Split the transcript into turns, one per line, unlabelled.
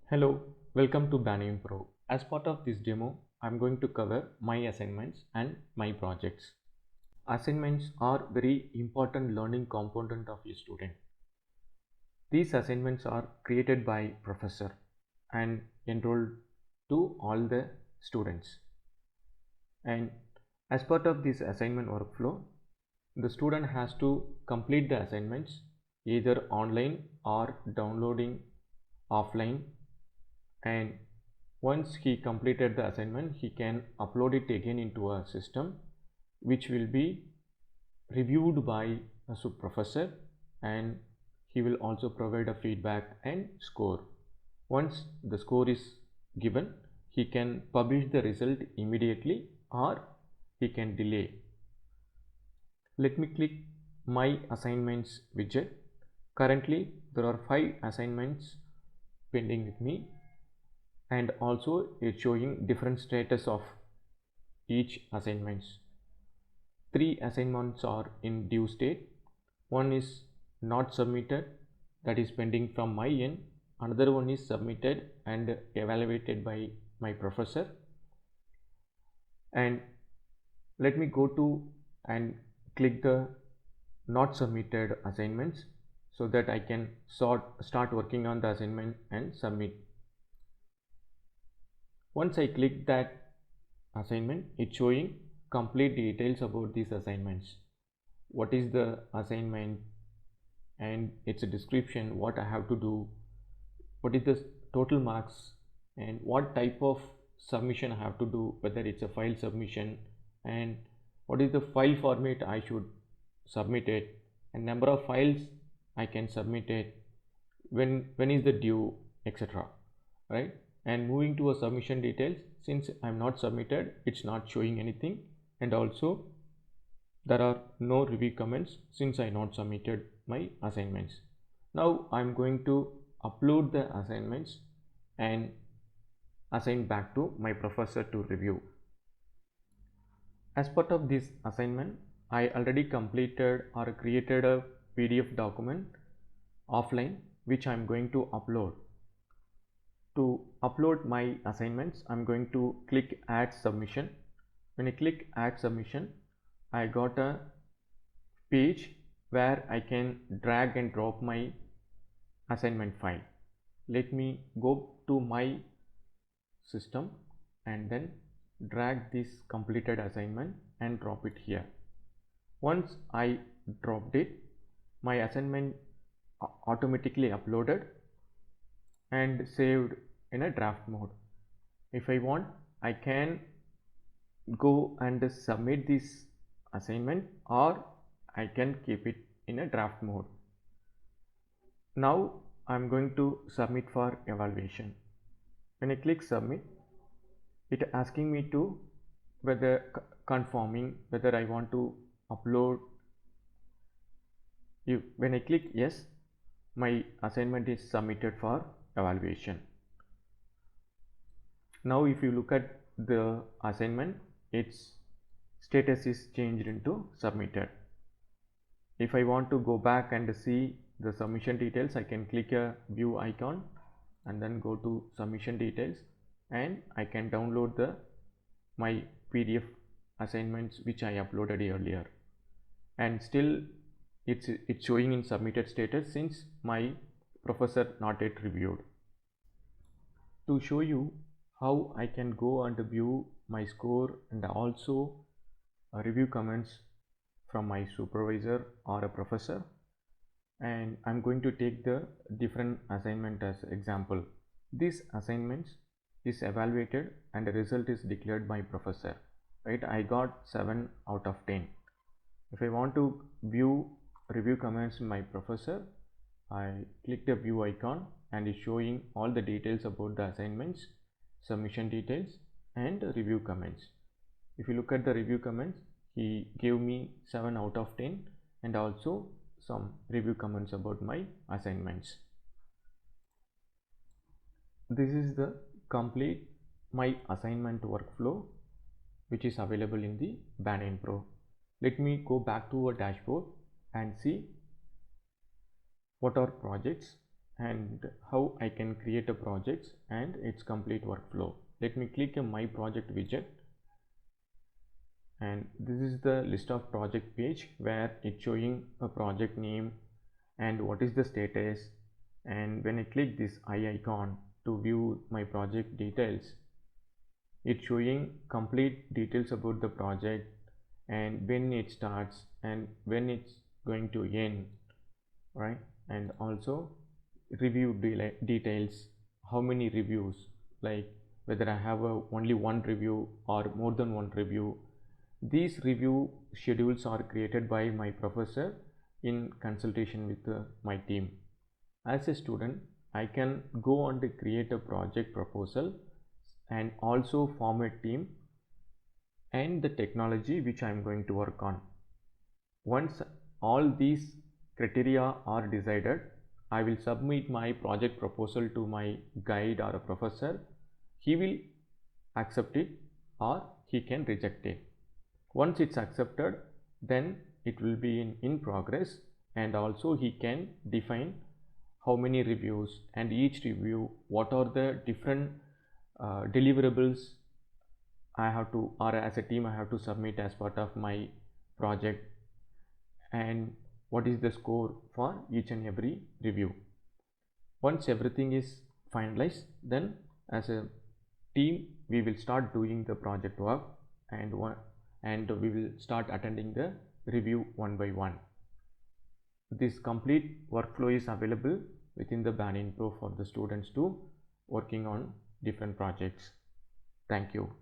Hello, welcome to Banyan Pro. As part of this demo, I'm going to cover my assignments and my projects. Assignments are very important learning component of a student. These assignments are created by professor and enrolled to all the students. And as part of this assignment workflow, the student has to complete the assignments either online or downloading offline, and once he completed the assignment he can upload it again into a system which will be reviewed by a professor, and he will also provide a feedback and score. Once the score is given, he can publish the result immediately or he can delay. Let me click my assignments widget. Currently there are 5 assignments pending with me, and also it's showing different status of each assignments. 3 assignments are in due state, one is not submitted, that is pending from my end, another one is submitted and evaluated by my professor. And let me go to and click the not submitted assignments so that I can start working on the assignment and submit. Once I click that assignment, it's showing complete details about these assignments. What is the assignment and its a description, what I have to do, what is the total marks, and what type of submission I have to do, whether it's a file submission, and what is the file format I should submit it, and number of files I can submit it, when is the due, etc. Right? And moving to a submission details, since I'm not submitted, it's not showing anything, and also there are no review comments since I not submitted my assignments. Now I'm going to upload the assignments and assign back to my professor to review. As part of this assignment, I already completed or created a PDF document offline which I'm going to upload. To upload my assignments, I'm going to click add submission. When I click add submission, I got a page where I can drag and drop my assignment file. Let me go to my system and then drag this completed assignment and drop it here. Once I dropped it, my assignment automatically uploaded and saved in a draft mode. If I want, I can go and submit this assignment, or I can keep it in a draft mode. Now I'm going to submit for evaluation. When I click submit, it asking me to whether confirming whether I want to upload. When I click yes, my assignment is submitted for evaluation. Now if you look at the assignment, its status is changed into submitted. If I want to go back and see the submission details, I can click a view icon and then go to submission details, and I can download my PDF assignments which I uploaded earlier, and still it's showing in submitted status since my professor not yet reviewed. To show you how I can go and view my score and also review comments from my supervisor or a professor, and I'm going to take the different assignment as example. This assignments is evaluated and the result is declared by professor, right? I got 7 out of 10. If I want to view review comments in my professor, I click the view icon and it's showing all the details about the assignments, submission details and review comments. If you look at the review comments, he gave me 7 out of 10 and also some review comments about my assignments. This is the complete my assignment workflow which is available in the Banyan Pro. Let me go back to a dashboard and see what are projects and how I can create a project and its complete workflow. Let me click a My Project widget, and this is the list of project page where it's showing a project name and what is the status. And when I click this eye icon to view my project details, it's showing complete details about the project and when it starts and when it's going to end, right? And also review details, how many reviews, like whether I have only one review or more than one review. These review schedules are created by my professor in consultation with my team. As a student, I can go and create a project proposal and also form a team and the technology which I am going to work on. Once all these criteria are decided, I will submit my project proposal to my guide or a professor. He will accept it or he can reject it. Once it's accepted, then it will be in progress, and also he can define how many reviews and each review, what are the different deliverables I have to, or as a team I have to submit as part of my project, and what is the score for each and every review. Once everything is finalized, then as a team we will start doing the project work, and we will start attending the review one by one. This complete workflow is available within the Banyan Pro for the students to working on different projects. Thank you.